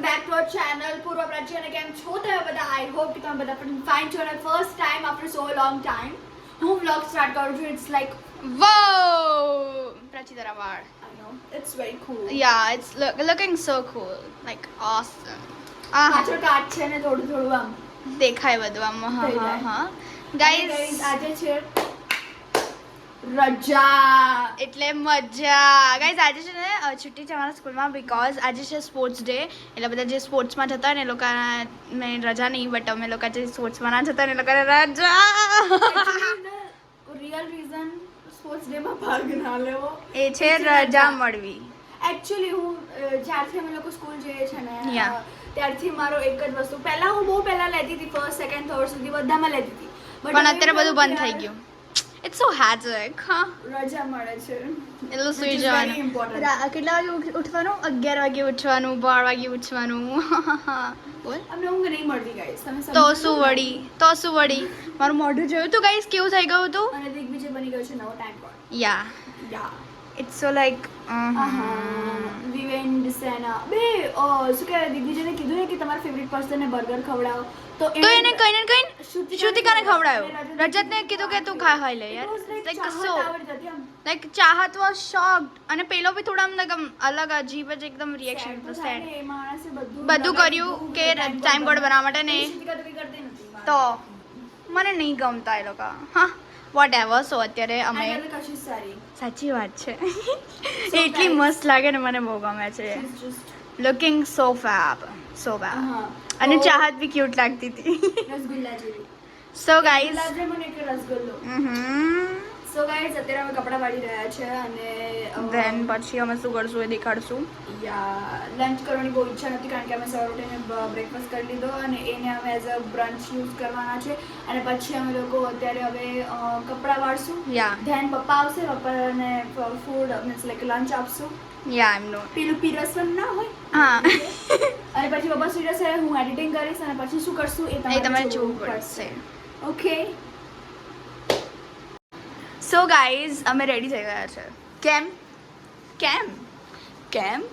back to our channel પૂર્વ પ્રાચી અને કેમ છો તમે બધા? I hope કે તમે બધા fine છો અને first time after so long time હું vlog start કરું છું. It's like Whoa! Prachi Dharawal. I know it's very cool. Yeah, it's looking so cool. Like awesome. પાછળ કાટ છે ને થોડું થોડું આમ દેખાય બધું આમ. હા. Guys આજે છે રજા એટલે મજા. ગાઈઝ આજે છે ને છુટ્ટી છે અમારા સ્કૂલમાં બીકોઝ આજે છે સ્પોર્ટ્સ ડે. એટલે બધા જે સ્પોર્ટ્સમાં જતા હોય ને એ લોકોને રજા નહીં, બટ અમે લોકો જે સ્પોર્ટ્સમાં ના જતા ને એ લોકોને રજા. રિયલ રીઝન સ્પોર્ટ્સ ડે માં ભાગ ના લેવો એ છે રજા મળવી. એકચ્યુઅલી હું જ્યારથી અમે લોકો સ્કૂલ જઈએ છે ને Yeah. ત્યારથી મારો એક જ વસ્તુ, પહેલા હું બહુ પહેલા લેતી હતી, ફર્સ્ટ સેકન્ડ થર્ડ સુધી બધામાં લેતી હતી, પણ અત્યારે બધું બંધ થઈ ગયું. It's so hectic. હા, રજા મળે છે એટલું સુઈ Which is very જવાનું. important. કેટલા વાગે ઉઠવાનું? 11 વાગે ઉઠવાનું, 12 વાગે ઉઠવાનું. બોલ. અમને ઊંઘ નહીં મળતી ગાઈસ, તમે તો સમજો શું છો? વળી મારું મોઢું જોયું તું ગાઈસ કેવું થઈ ગયું હતું? અને દિગ્વિજય બની ગયો છે નવો ટાઈમ પર. યા ઇટ્સ સો લાઈક વિવેન ડિસેના બે શું કહેવાય, દિગ્વિજયને કીધું ને કે તમારા ફેવરિટ પર્સનને બર્ગર ખવડાવો, તો તો એને કઈ ને કઈ શ્રુતિકાને ખવડાયો. અને રજતને કીધું કે તું ખાઈ લે યાર. It was like like Chahat so આવડી જતી આમ. Like Chahat was shocked. અને પેલો બી થોડા આમ અલગ અજીબ જ એકદમ રિએક્શન Sad તો હતું. થાય સેડ. ને, એ માણસે બધું કર્યું કે ટાઈમ કોડ બનાવવા માટે ને શ્રુતિકા તો કંઈ કરતી નથી. તો મને નહીં ગમતા એ લોકો. હા વોટ એવર. સો અત્યારે અમે આ girl કશી સારી. સાચી વાત છે. એટલી મસ્ત લાગે ને, મને બહુ ગમે છે. She's just લુકિંગ સો ફેબ. હા. અને તો ચાહત બી ક્યુટ લાગતી હતી. રસગુલ્લા જેવી. સો ગાઈઝ ગુલાબજામુન એટલે રસગુલ્લો. સો ગાઈઝ અત્યારે અમે કપડાં વાળી રહ્યા છે અને ધેન પછી અમે શું કરશું એ દેખાડશું. લંચ કરવાની બહુ ઈચ્છા નથી, કારણ કે અમે સવારે ઉઠીને બ્રેકફાસ્ટ કરી લીધો અને એને અમે એઝ અ બ્રંચ યુઝ કરવાના છે. અને પછી અમે લોકો અત્યારે હવે કપડાં વાળશું. યા ધેન પપ્પા આવશે, પપ્પાને ફૂડ મીન્સ લાઈક લંચ આપશું. યા એમ નો. પેલું પીરસવાનું ના હોય. હા અને પછી પપ્પા સુઈ જશે, હું એડિટિંગ કરીશ અને પછી શું કરશું એ એ તમારે તમારે જોવું પડશે. ઓકે. સો ગાઈઝ અમે રેડી થઈ ગયા છે. કેમ કેમ કેમ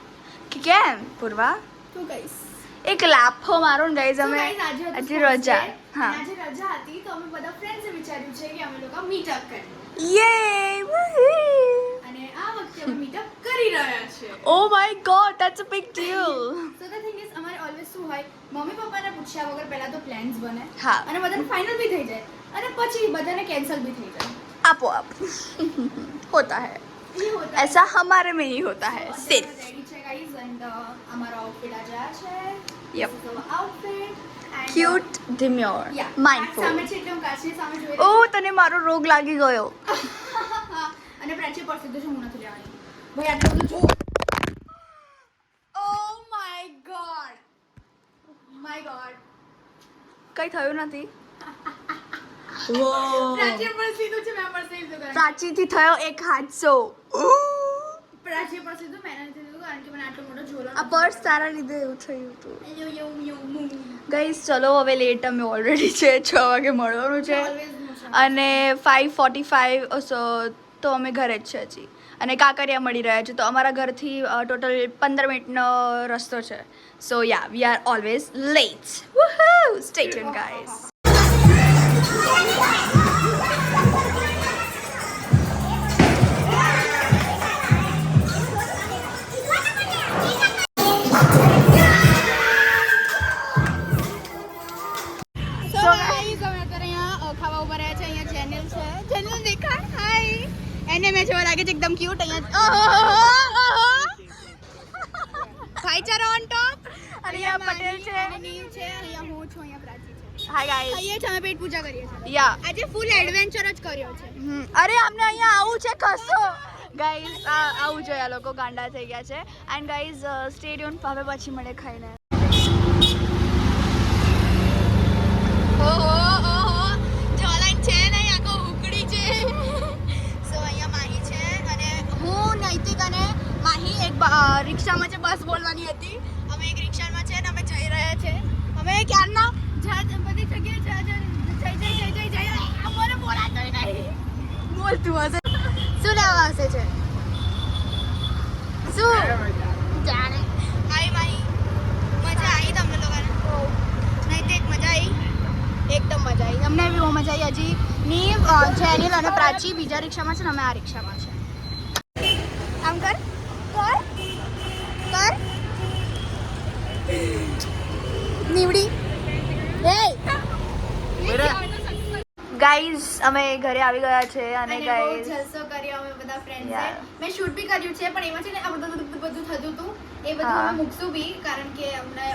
કેમ પૂર્વા તો ગાઈસ એક લાફો મારો ને ગાઈઝ અમે આજે રજા. હા આજે રજા હતી તો અમે બધા ફ્રેન્ડ્સે વિચાર્યું છે કે અમે લોકો મીટઅપ કરીએ યે અને આ વખતે અમે મીટઅપ કરી રહ્યા છે. Oh my God that's a big deal. So the thing is અમારે ઓલવેઝ શું હોય, મમ્મી પપ્પાને પૂછ્યા વગર પહેલા તો પ્લાન્સ બને હા અને બધાને ફાઇનલ બી થઈ જાય અને પછી બધાને કેન્સલ બી થઈ જાય. આપો આપ હોતા है એ હોતા ऐसा हमारे में ही होता है सिर्फ. રેડી છે ગાઈઝ એન્ડ અમારો આઉટફિટ આજે આ છે. Yep. Outfit cute demure mindful. સામે છે એટલે હું કાચની સામે જોઈ રહી ઓ તને મારો રોગ લાગી ગયો. છું. અને પ્રાચી પર સીધું છે, હું નથી લેવાની. ભાઈ આટલું બધું જો. ઓ માય ગોડ કઈ થયું નથી. પ્રાચી પર સીધું છે, મેં પર સીધું કર્યું. પ્રાચીથી થયો એક હાદસો. પ્રાચી પર સીધું મેં નથી લીધું કારણ કે મને આટલો મોટો ઝોલો આ પર્સ તારા લીધે એવું થયું હતું. નથી. ગઈસ ચલો હવે લેટ અમે ઓલરેડી છે, 6 વાગે મળવાનું છે અને 5:45 તો અમે ઘરે જ છે હજી. અને કાંકરિયા મળી રહ્યા છે, તો અમારા ઘરથી ટોટલ 15 મિનિટનો રસ્તો છે. So yeah we are always late. Woohoo stay tune guys. એને મેં જોવા લાગે છે એકદમ ક્યુટ. અહીંયા ભાઈચારો ઓન ટોપ. અહીંયા પટેલ છે, નીવ છે, અહીંયા હું છું, અહીંયા પ્રાચી છે. Hi guys. અહીંયા જ અમે પેટ પૂજા કરીએ છીએ. યા આજે ફૂલ એડવેન્ચર જ કર્યો છે. અરે અમને અહીંયા આવું છે કસો. ગાઈઝ આવું જોઈએ, આ લોકો ગાંડા થઈ ગયા છે. And guys stay tune. હવે પછી મળે ખાઈને. ઓહો જોલાન છે ને આખો ઉકડી છે. સો અહીંયા માહી છે અને હું નૈતિક અને માહી એક રિક્ષામાં છે. બસ બોલવાની હતી. અમે એક રિક્ષામાં છે ને અમે જઈ રહ્યા છે. અમે ક્યારના બધી જગ્યાએ જઈ મને બોલાતો નહીં. બોલતું હશે. શું લેવા હશે છે? શું જાણે. હાય માહી, મજા નીવ જેનિલ અને પ્રાચી બીજા રિક્ષામાં છે ને અમે આ રિક્ષામાં છે. આમ કર કર કર નીવડી ગાઈઝ અમે ઘરે આવી ગયા છે અને ગાઈઝ જલસો કર્યો અમે બધા ફ્રેન્ડ્સે. Yeah. મેં શૂટ બી કર્યું છે પણ એમાં છે ને આ બધું થતું હતું એ બધું હા. અમે મૂકશું બી કારણ કે અમને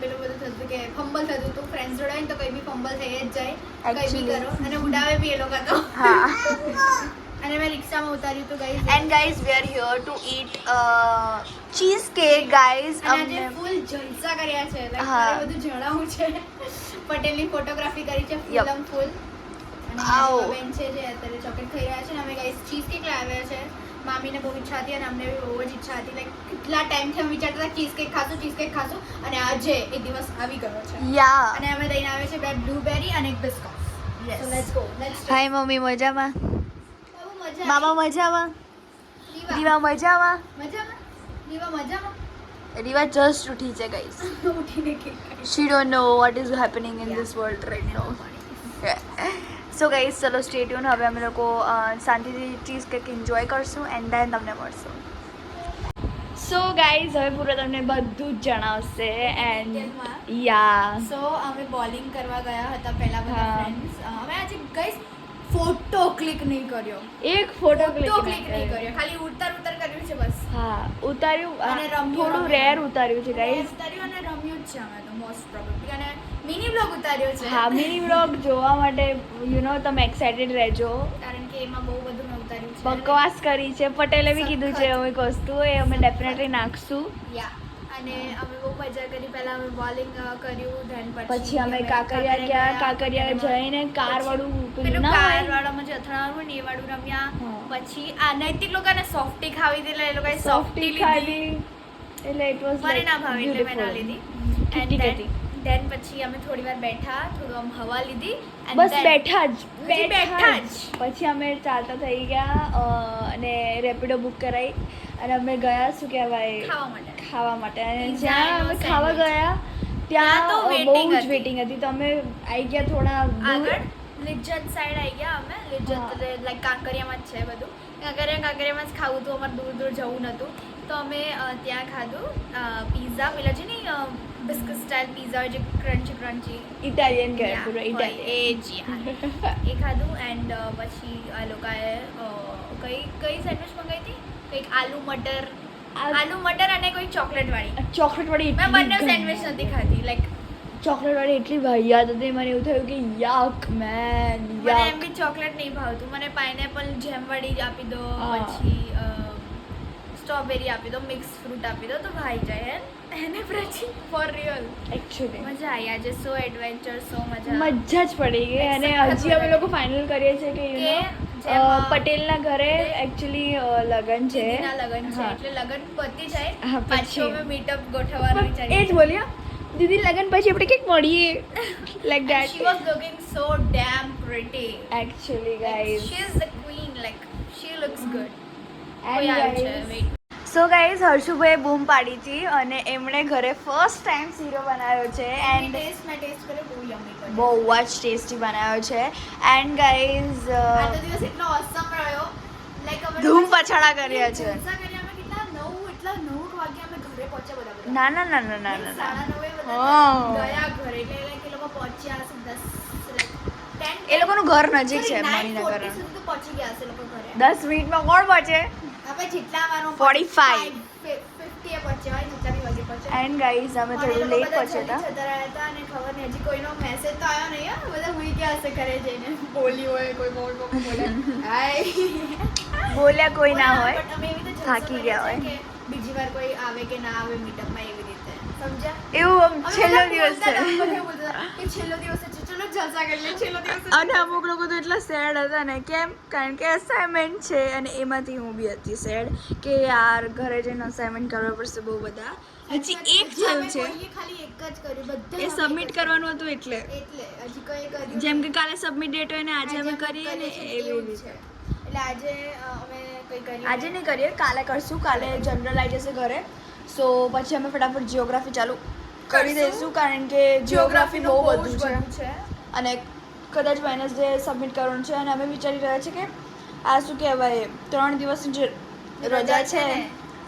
પેલું બધું થતું હતું કે ફંબલ થતું હતું. ફ્રેન્ડ્સ જોડે હોય ને તો કંઈ બી ફંબલ થઈ જ જાય કંઈ બી Actually. કરો અને ઉડાવે બી એ લોકો તો. હા અને મેં રિક્ષામાં ઉતાર્યું હતું guys. and guys we are here to eat cheesecake guys અને આજે ફૂલ જલસા કર્યા છે. Like હા. મારે બધું જણાવવું છે. પટેલની ફોટોગ્રાફી કરી છે Yup. ફૂલમ ફૂલ. અને આવો. મારી બેન છે જે અત્યારે ચોકલેટ ખાઈ રહ્યા છે અને અમે ગાઈસ ચીઝ કેક લાવ્યા છે. મામીને બહુ ઈચ્છા હતી અને અમને બી બહુ જ ઈચ્છા હતી. લાઈક કેટલા ટાઈમથી અમે વિચારતા હતા ચીઝ કેક ખાશું અને આજે એ દિવસ આવી ગયો છે. yeah અને અમે લઈને આવ્યા છે બે બ્લુબેરી અને એક biscuit. Yes. So let's go let's hi mummy મજામાં બહુ મજા મામા મજામાં દીવા રીવા મજામાં મજામાં દીવા મજામાં રીવા જસ્ટ ઉઠી છે ગાઈસ ઉઠીને કેક ખાઈ. she don't know what is happening in this world right now so guys ચલો સ્ટે ટ્યુન હવે અમે લોકો શાંતિથી ચીઝ કેક એન્જોય કરશું એન્ડ ધેન તમને મળશું સો ગાઈસ હવે પૂરો તમને બધું જ જણાવશે એન્ડ યા સો અમે બોલિંગ કરવા ગયા હતા પહેલા બધા હા. ફ્રેન્ડ્સ. અમે આજે ગાઈસ ફોટો ક્લિક નહીં કર્યો. એક ફોટો ક્લિક નહીં કર્યો. ખાલી ઉતાર કર્યું છે બસ. હા ઉતાર્યું અને રમ્યું, થોડું રમ્યું. રેર ઉતાર્યું છે ગાઈસ ઉતાર્યું અને રમ્યું જ છે અમે તો મોસ્ટ પ્રોબેબલી અને મિની બ્લોગ ઉતાર્યો છે. હા મિની વ્લોગ જોવા માટે યુ નો તમે એક્સાઇટેડ રહેજો કારણ કે એમાં બહુ બધું મેં ઉતાર્યું છે. બકવાસ કરી છે પટેલે બી કીધું છે અમુક વસ્તુ એ અમે ડેફિનેટલી નાખશું યા અને અમે બહુ મજા કરી. પહેલા અમે બોલિંગ કર્યું ધેન પછી અમે કાંકરિયા ગયા કાંકરિયા જઈને કાર વાળું પેલું ના કાર હોય? વાળામાં જે અથડાવાનું હોય ને એ વાળું રમ્યા. હા. પછી આ નૈતિક લોકોને સોફ્ટી ખાવી હતી એટલે એ લોકોએ સોફ્ટી સોફ્ટી લીધી. ખાધી એટલે ઇટ વોઝ મને ના ભાવી એટલે મેં ના લીધી. ઠીક હતી દેન પછી અમે થોડી વાર બેઠા થોડું આમ હવા લીધી and બસ then- બેઠા જ પછી બેઠા જ. પછી અમે ચાલતા થઈ ગયા અને રેપિડો બુક કરાવી અને અમે ગયા શું કહેવાય ખાવા માટે ખાવા માટે અને Pizza જ્યાં નો અમે ખાવા sandwich. ગયા ત્યાં ત્યાં તો બહુ waiting જ હતી. વેટિંગ હતી તો અમે આવી ગયા થોડા દૂર. આગળ લિજ્જત સાઈડ આવી ગયા અમે. લિજ્જત હા. લાઈક કાંકરિયામાં જ છે બધું. કાંકરિયામાં જ ખાવું હતું. અમારે દૂર દૂર જવું નહોતું તો અમે ત્યાં ખાધું પીઝા પેલા છે ને બિસ્કટ સ્ટાઇલ પીઝા જે ક્રન્ચી ઇટાલિયન કહેવાય પૂરો હોય, ઇટાલિયન એ જ યાર. એ ખાધું એન્ડ પછી આ લોકોએ કઈ સેન્ડવિચ મંગાવી હતી કંઈક આલુ મટર અને કોઈ ચોકલેટ વાળી. ચોકલેટ વાળી મેં બંને સેન્ડવિચ નથી ખાધી લાઈક ચોકલેટ વાળી એટલી વાહિયાત હતી મને એવું થયું કે યક મેન મને એમ યક બી ચોકલેટ નહીં ભાવતું. મને પાઇનેપલ જેમ વાળી જ આપી દો હા. પછી સ્ટ્રોબેરી આપી દો મિક્સ ફ્રૂટ આપી દો તો ભાઈ જાય એને પછી ફોર રિયલ એકચ્યુઅલી મજા આવી આજે સો એડવેન્ચર સો મજા મજા જ પડી ગઈ અને હજી અમે લોકો ફાઇનલ કરીએ છીએ કે કે you know, જેમાં પટેલના ઘરે એકચ્યુઅલી લગન છે દીદીના લગન છે હા. એટલે લગન પતી જાય હા, પાછું પછી. અમે મીટઅપ ગોઠવવાનું એ જ વિચારીએ બોલ્યા દીદી લગન પછી આપણે કંઈક મળીએ like she that was looking so damn pretty actually like, guys she is the queen like she looks good And કોઈ આવ્યું છે guys, wait સો ગાઈઝ હર્ષુભાઈએ બૂમ પાડી હતી અને એમણે ઘરે ફર્સ્ટ ટાઈમ શીરો બનાવ્યો છે એન્ડ મેં ટેસ્ટ કર્યો બહુ યમ્મી બન્યો. બહુ જ ટેસ્ટી બનાવ્યો છે એન્ડ ગાઈઝ આજનો દિવસ એટલો awesome રહ્યો લાઈક અમે ધૂમ પછાડા કર્યા છે જલસા કર્યા. અમે કેટલા 9 વાગે અમે ઘરે પહોંચ્યા બધા. ના ના ના ના ના ના ના 9:30 બધા હા. ગયા ઘરે એટલે like એ લોકો પહોંચ્યા હશે 10 એ લોકોનું ઘર નજીક છે sorry, 9:40 મણિનગર સુધી તો પહોંચી ગયા હશે લોકો ઘરે. 10 મિનિટમાં કોણ પહોંચે આપણે જેટલા વાનો 45. 50 એ પહોંચ્યા હોય જેટલા બી વાગે પહોંચ્યા એન્ડ ગાઈઝ અમે પણ એ થોડું લોકો લેટ બધા પહોંચ્યા હતા જલ્દી જતા રહ્યા હતા અને ખબર નહીં હજી કોઈનો મેસેજ તો આવ્યો નહીં હા. બધા ભૂલી ગયા હશે ઘરે જઈને બોલી હોય કોઈ બોલ બોલે હાય બોલ્યા કોઈ ના હોય પણ અમે એવી રીતે જલસો થાકી કરીએ ગયા છીએ કે બીજી વાર કોઈ આવે કે ના આવે મીટઅપમાં એવી રીતે સમજ્યા એવું આમ અમે છેલ્લો બધા દિવસ બોલતા છે હતા, બધા બોલતા હતા કે છેલ્લો દિવસ છે ચલો જલસા કરી લે છેલ્લો દિવસ છે. અને અમુક લોકો તો એટલા સેડ હતા ને કેમ કારણ કે અસાઇનમેન્ટ છે અને એમાંથી હું બી હતી સેડ કે યાર ઘરે જઈને અસાઇનમેન્ટ કરવા પડશે બહુ બધા હજી એક હજી અમે થયું છે કોઈએ ખાલી એક જ કર્યું બધા એ સબમિટ કરવાનું હતું એટલે એટલે હજી કોઈ કર્યું જેમ કે કાલે સબમિટ ડેટ હોય ને આજે અમે આજે કરીએ ને કરીએ છીએ, એવી એવું રીતે છે. એટલે આજે અમે કંઈ કરીએ આજે નહીં કરીએ કાલે કરશું કાલે જનરલ આવી જશે ઘરે સો પછી અમે ફટાફટ જિયોગ્રાફી ચાલુ કરી કરશું. દઈશું કારણ કે જિયોગ્રાફી બહુ બધું છે છે અને કદાચ વેનસડે સબમિટ કરવાનું છે અને અમે વિચારી રહ્યા છીએ કે આ શું કહેવાય 3 દિવસની જે રજા છે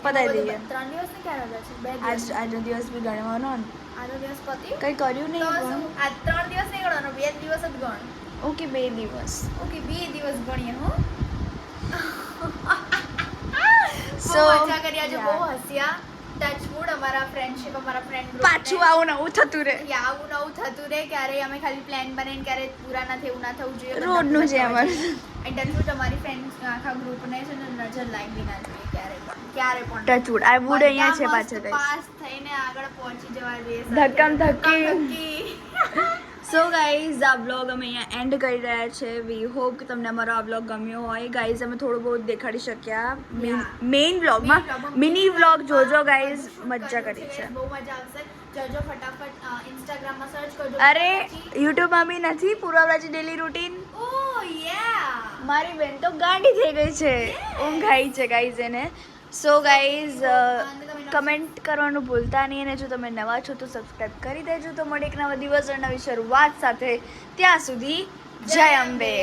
પતાવી દઈએ 3 દિવસની ક્યાં રજા છે 2 દિવસ આજનો દિવસ બી ગણવાનો ને આજનો દિવસ પતી કંઈ કર્યું તો નહીં શું? આજ 3 દિવસ નહીં ગણવાનો 2 દિવસ જ ગણ ઓકે 2 દિવસ ઓકે 2 દિવસ ગણીએ હો So, બહુ મજા કરી આજે yeah. બહુ હસ્યા ટચવુડ અમારા ફ્રેન્ડશિપ અમારા ફ્રેન્ડ પાછું આવું નવું થતું રહે આવું નવું થતું રહે ક્યારે અમે ખાલી પ્લાન બનાવીને ક્યારે પૂરા ના થયું ના થવું જોઈએ રોડનું છે અમારું. એન્ડ ટચવુડ અમારી ફ્રેન્ડ આખા ગ્રુપને છે ને નજર લાગી ના જોઈએ ક્યારે પણ ટચવુડ આ વુડ અહીંયા છે પાછળ પાસ થઈને આગળ પહોંચી જવા જોઈએ ધક્કમ ધક્કી. ધક્કી સો ગાઈઝ આ બ્લોગ અમે અહીંયા એન્ડ કરી રહ્યા છે વી હોપ કે તમને અમારો આ બ્લોગ ગમ્યો હોય ગાઈઝ અમે થોડું બહુ દેખાડી શક્યા Yeah. મેઇન બ્લોગમાં મિની બ્લોગ જોજો ગાઈઝ મજા કરી છે બહુ મજા આવશે જજો ફટાફટ ઇન્સ્ટાગ્રામમાં સર્ચ કરજો અરે યુટ્યુબમાં બી નથી પૂર્વાવરાજી ડેલી રૂટીન ઓ યા મારી બેન તો ગાંડી થઈ ગઈ છે ઊંઘ આવી છે ગાઈઝ એને સો ગાઈઝ કમેન્ટ કરવાનું ભૂલતા નહીં અને જો તમે નવા છો તો સબસ્ક્રાઈબ કરી દેજો તો મળે એક નવા દિવસ અને નવી શરૂઆત સાથે ત્યાં સુધી જય અંબે